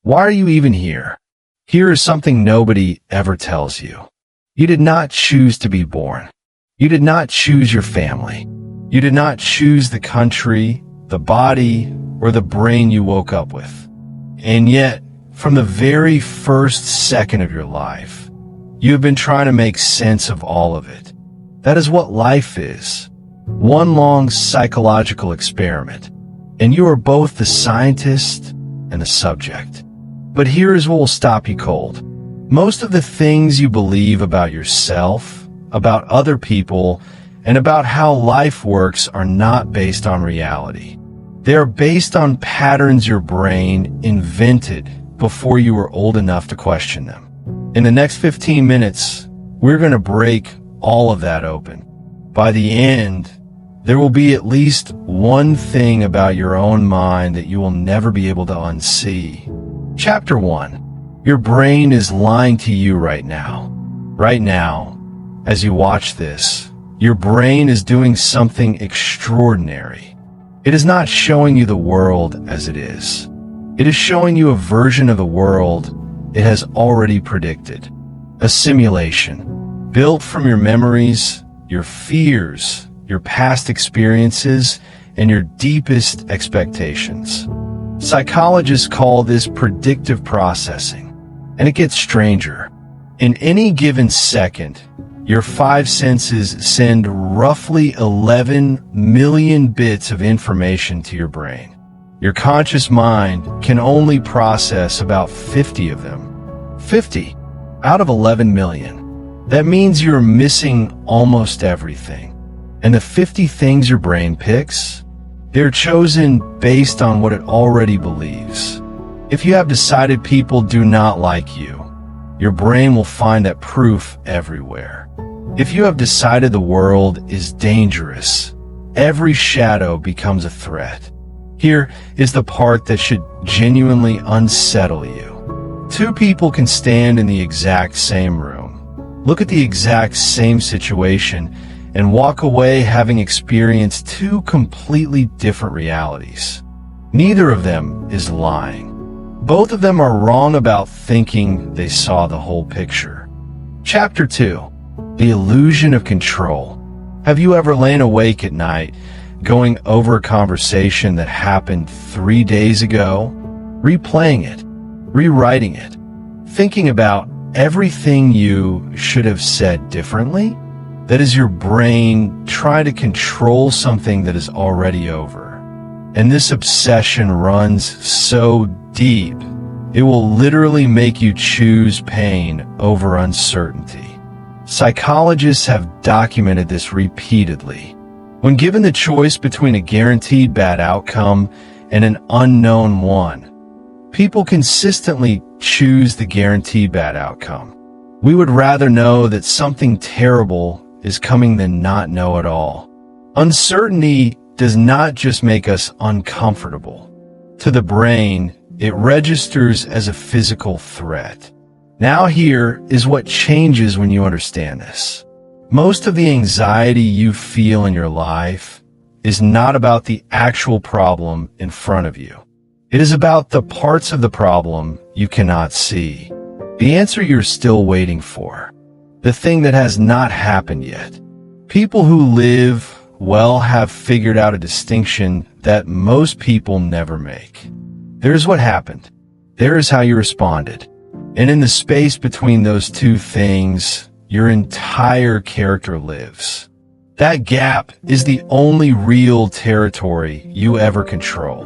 Why are you even here? Here is something nobody ever tells you. You did not choose to be born. You did not choose your family. You did not choose the country, the body, or the brain you woke up with. And yet, from the very first second of your life, you have been trying to make sense of all of it. That is what life is. One long psychological experiment. And you are both the scientist and the subject. But here is what will stop you cold. Most of the things you believe about yourself, about other people, and about how life works are not based on reality. They are based on patterns your brain invented before you were old enough to question them. In the next 15 minutes, we're going to break all of that open. By the end, there will be at least one thing about your own mind that you will never be able to unsee. Chapter 1. Your brain is lying to you right now. Right now, as you watch this, your brain is doing something extraordinary. It is not showing you the world as it is. It is showing you a version of the world it has already predicted. A simulation, built from your memories, your fears, your past experiences, and your deepest expectations. Psychologists call this predictive processing, and it gets stranger. In any given second, your five senses send roughly 11 million bits of information to your brain. Your conscious mind can only process about 50 of them. 50 out of 11 million. That means you're missing almost everything. And the 50 things your brain picks, they're chosen based on what it already believes. If you have decided people do not like you, your brain will find that proof everywhere. If you have decided the world is dangerous, every shadow becomes a threat. Here is the part that should genuinely unsettle you. Two people can stand in the exact same room, look at the exact same situation, and walk away having experienced two completely different realities. Neither of them is lying. Both of them are wrong about thinking they saw the whole picture. Chapter 2. The illusion of control. Have you ever lain awake at night, going over a conversation that happened 3 days ago, replaying it, rewriting it, thinking about everything you should have said differently? That is your brain trying to control something that is already over. And this obsession runs so deep, it will literally make you choose pain over uncertainty. Psychologists have documented this repeatedly. When given the choice between a guaranteed bad outcome and an unknown one, people consistently choose the guaranteed bad outcome. We would rather know that something terrible is coming than not know at all. Uncertainty does not just make us uncomfortable. To the brain, it registers as a physical threat. Now here is what changes when you understand this. Most of the anxiety you feel in your life is not about the actual problem in front of you. It is about the parts of the problem you cannot see. The answer you're still waiting for. The thing that has not happened yet. People who live well have figured out a distinction that most people never make. There's what happened. There is how you responded. And in the space between those two things, your entire character lives. That gap is the only real territory you ever control.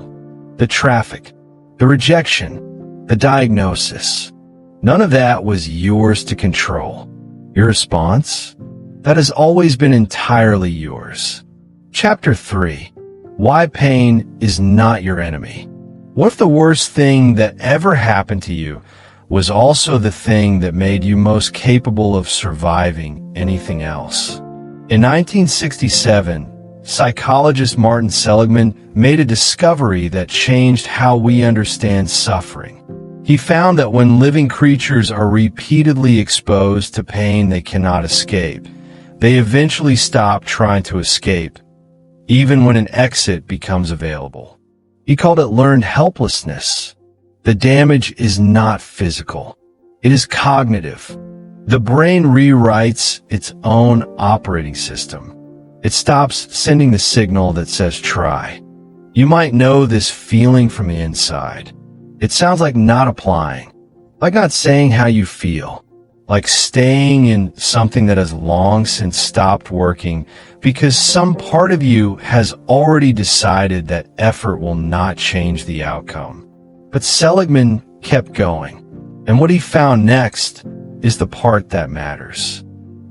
The traffic, the rejection, the diagnosis. None of that was yours to control. Your response? That has always been entirely yours. Chapter 3. Why pain is not your enemy. What if the worst thing that ever happened to you was also the thing that made you most capable of surviving anything else? In 1967, psychologist Martin Seligman made a discovery that changed how we understand suffering. He found that when living creatures are repeatedly exposed to pain they cannot escape, they eventually stop trying to escape, even when an exit becomes available. He called it learned helplessness. The damage is not physical. It is cognitive. The brain rewrites its own operating system. It stops sending the signal that says try. You might know this feeling from the inside. It sounds like not applying, like not saying how you feel, like staying in something that has long since stopped working because some part of you has already decided that effort will not change the outcome. But Seligman kept going, and what he found next is the part that matters.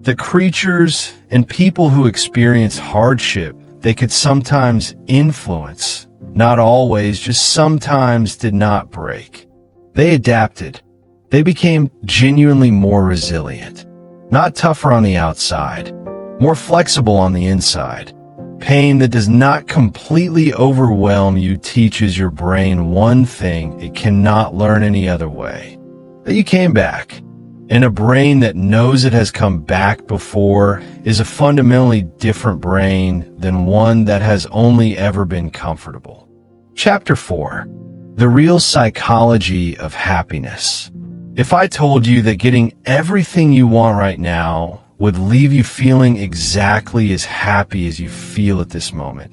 The creatures and people who experience hardship they could sometimes influence, not always, just sometimes did not break. They adapted. They became genuinely more resilient, not tougher on the outside, more flexible on the inside. Pain that does not completely overwhelm you teaches your brain one thing it cannot learn any other way: that you came back. And a brain that knows it has come back before is a fundamentally different brain than one that has only ever been comfortable. Chapter 4. The Real Psychology of Happiness. If I told you that getting everything you want right now would leave you feeling exactly as happy as you feel at this moment,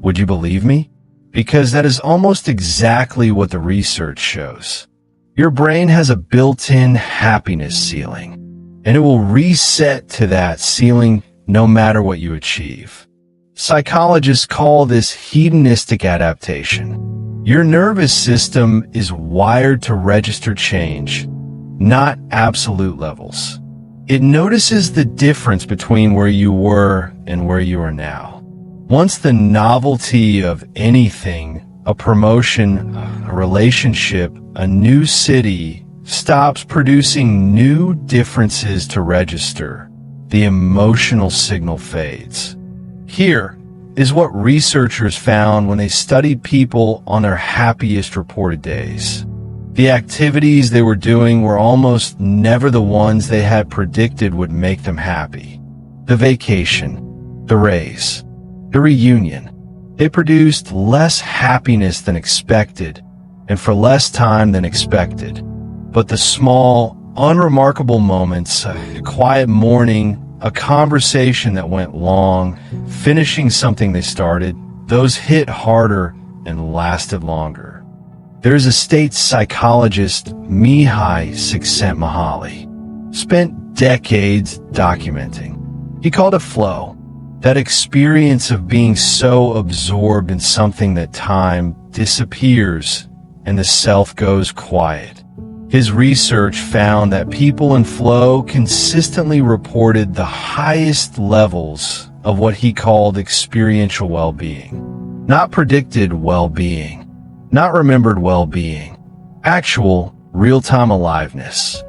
would you believe me? Because that is almost exactly what the research shows. Your brain has a built-in happiness ceiling, and it will reset to that ceiling no matter what you achieve. Psychologists call this hedonistic adaptation. Your nervous system is wired to register change, not absolute levels. It notices the difference between where you were and where you are now. Once the novelty of anything, a promotion, a relationship, a new city, stops producing new differences to register, the emotional signal fades. Here is what researchers found when they studied people on their happiest reported days. The activities they were doing were almost never the ones they had predicted would make them happy. The vacation, the raise, the reunion. They produced less happiness than expected, and for less time than expected. But the small, unremarkable moments, a quiet morning, a conversation that went long, finishing something they started, those hit harder and lasted longer. There's a state psychologist, Mihaly Csikszentmihalyi, spent decades documenting. He called it flow. That experience of being so absorbed in something that time disappears and the self goes quiet. His research found that people in flow consistently reported the highest levels of what he called experiential well-being. Not predicted well-being, not remembered well-being, actual real-time aliveness.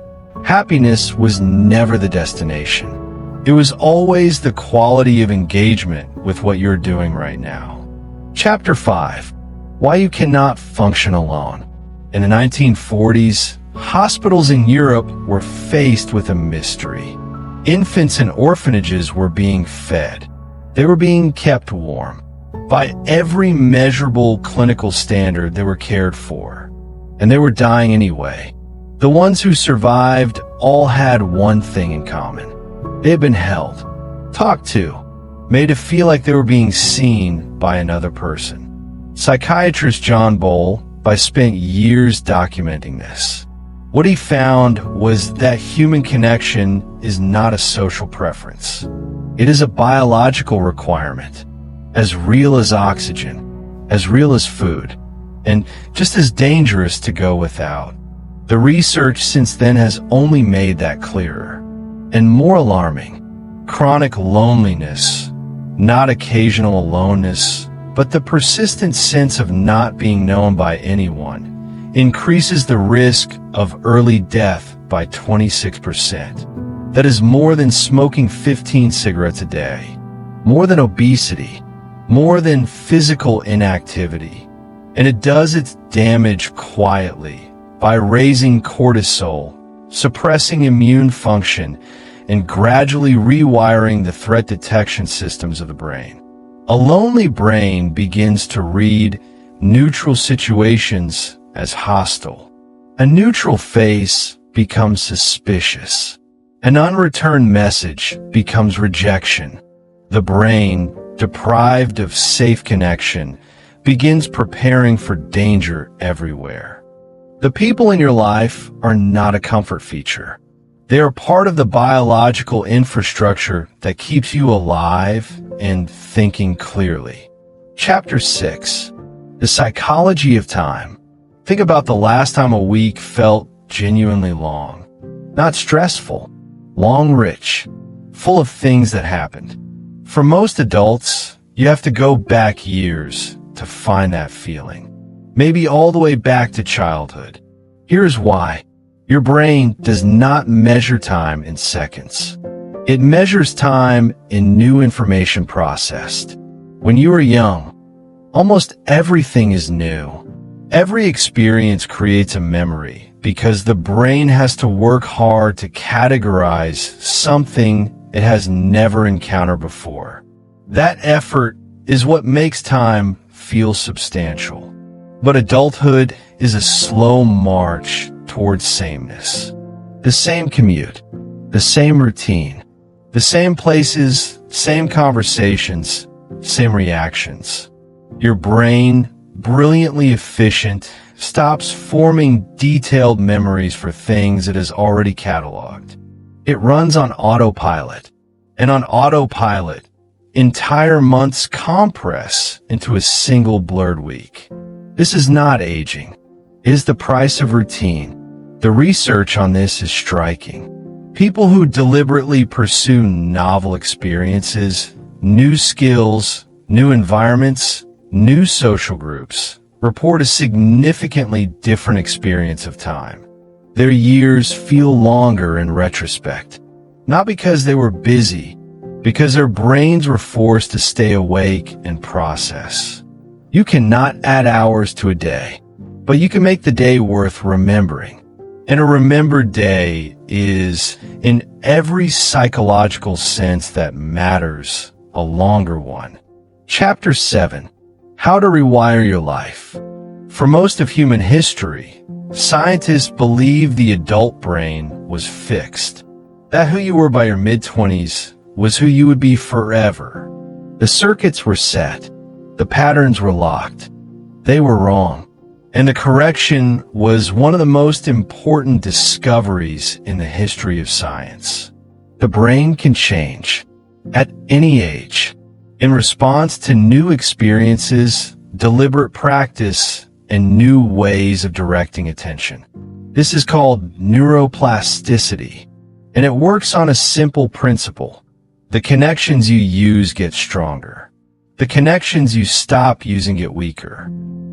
Happiness was never the destination. It was always the quality of engagement with what you're doing right now. Chapter 5. Why you cannot function alone. In the 1940s, hospitals in Europe were faced with a mystery. Infants in orphanages were being fed. They were being kept warm. By every measurable clinical standard, they were cared for. And they were dying anyway. The ones who survived all had one thing in common. They had been held, talked to, made to feel like they were being seen by another person. Psychiatrist John Bowlby spent years documenting this. What he found was that human connection is not a social preference. It is a biological requirement, as real as oxygen, as real as food, and just as dangerous to go without. The research since then has only made that clearer. And more alarming, chronic loneliness, not occasional aloneness, but the persistent sense of not being known by anyone, increases the risk of early death by 26%. That is more than smoking 15 cigarettes a day, more than obesity, more than physical inactivity. And it does its damage quietly by raising cortisol, suppressing immune function, and gradually rewiring the threat detection systems of the brain. A lonely brain begins to read neutral situations as hostile. A neutral face becomes suspicious. An unreturned message becomes rejection. The brain, deprived of safe connection, begins preparing for danger everywhere. The people in your life are not a comfort feature. They are part of the biological infrastructure that keeps you alive and thinking clearly. Chapter 6. The Psychology of Time. Think about the last time a week felt genuinely long. Not stressful, long, rich, full of things that happened. For most adults, you have to go back years to find that feeling. Maybe all the way back to childhood. Here's why. Your brain does not measure time in seconds. It measures time in new information processed. When you are young, almost everything is new. Every experience creates a memory because the brain has to work hard to categorize something it has never encountered before. That effort is what makes time feel substantial. But adulthood is a slow march towards sameness. The same commute, the same routine, the same places, same conversations, same reactions. Your brain, brilliantly efficient, stops forming detailed memories for things it has already cataloged. It runs on autopilot, and on autopilot, entire months compress into a single blurred week. This is not aging. It is the price of routine. The research on this is striking. People who deliberately pursue novel experiences, new skills, new environments, new social groups, report a significantly different experience of time. Their years feel longer in retrospect, not because they were busy, because their brains were forced to stay awake and process. You cannot add hours to a day, but you can make the day worth remembering. And a remembered day is, in every psychological sense that matters, a longer one. Chapter 7. How to Rewire Your Life. For most of human history, scientists believed the adult brain was fixed. That who you were by your mid-20s was who you would be forever. The circuits were set. The patterns were locked. They were wrong. And the correction was one of the most important discoveries in the history of science. The brain can change at any age in response to new experiences, deliberate practice, and new ways of directing attention. This is called neuroplasticity, and it works on a simple principle. The connections you use get stronger. The connections you stop using get weaker.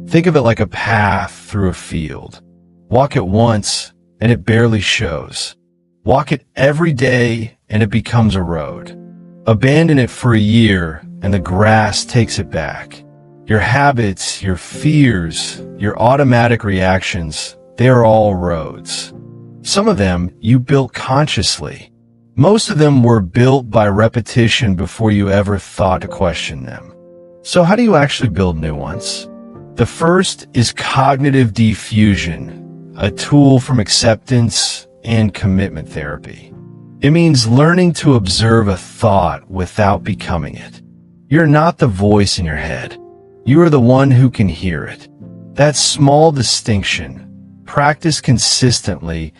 Think of it like a path through a field. Walk it once, and it barely shows. Walk it every day, and it becomes a road. Abandon it for a year, and the grass takes it back. Your habits, your fears, your automatic reactions, they are all roads. Some of them you built consciously. Most of them were built by repetition before you ever thought to question them. So how do you actually build new ones? The first is cognitive diffusion, a tool from acceptance and commitment therapy. It means learning to observe a thought without becoming it. You're not the voice in your head. You are the one who can hear it. That small distinction, practiced consistently,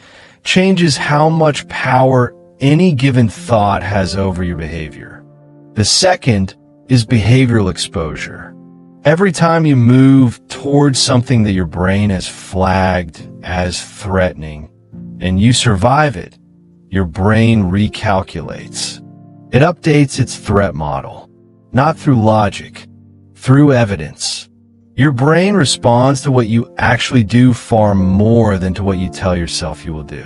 changes how much power any given thought has over your behavior. The second is behavioral exposure. Every time you move towards something that your brain has flagged as threatening, and you survive it, your brain recalculates. It updates its threat model, not through logic, through evidence. Your brain responds to what you actually do far more than to what you tell yourself you will do.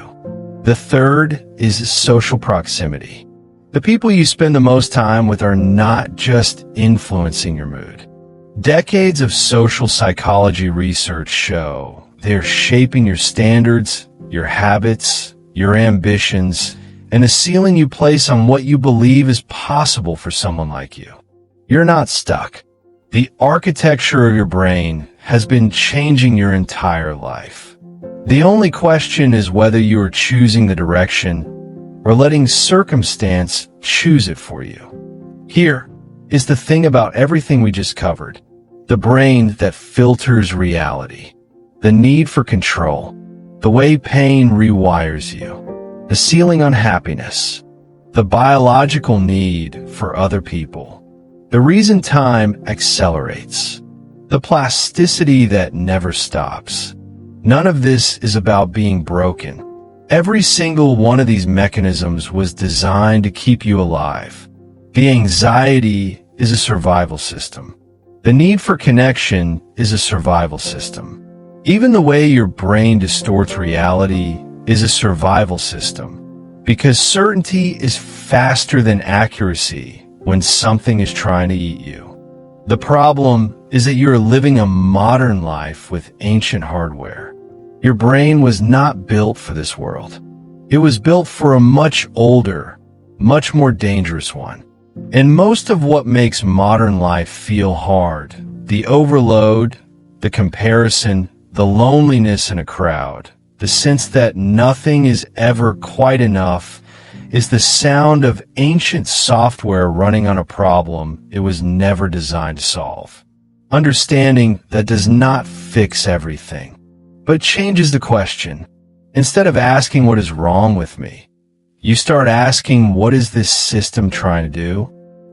The third is social proximity. The people you spend the most time with are not just influencing your mood. Decades of social psychology research show they're shaping your standards, your habits, your ambitions, and the ceiling you place on what you believe is possible for someone like you. You're not stuck. The architecture of your brain has been changing your entire life. The only question is whether you are choosing the direction or letting circumstance choose it for you. Here is the thing about everything we just covered. The brain that filters reality, the need for control, the way pain rewires you, the ceiling on happiness, the biological need for other people, the reason time accelerates, the plasticity that never stops. None of this is about being broken. Every single one of these mechanisms was designed to keep you alive. The anxiety is a survival system. The need for connection is a survival system. Even the way your brain distorts reality is a survival system. Because certainty is faster than accuracy when something is trying to eat you. The problem is that you're living a modern life with ancient hardware. Your brain was not built for this world. It was built for a much older, much more dangerous one. And most of what makes modern life feel hard, the overload, the comparison, the loneliness in a crowd, the sense that nothing is ever quite enough, is the sound of ancient software running on a problem it was never designed to solve. Understanding that does not fix everything, but changes the question. Instead of asking what is wrong with me, you start asking what is this system trying to do?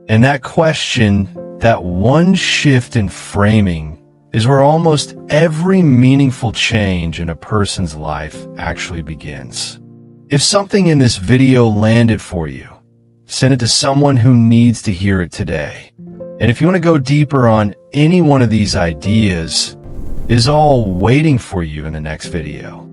And that question, that one shift in framing, is where almost every meaningful change in a person's life actually begins. If something in this video landed for you, send it to someone who needs to hear it today. And if you want to go deeper on any one of these ideas, it is all waiting for you in the next video.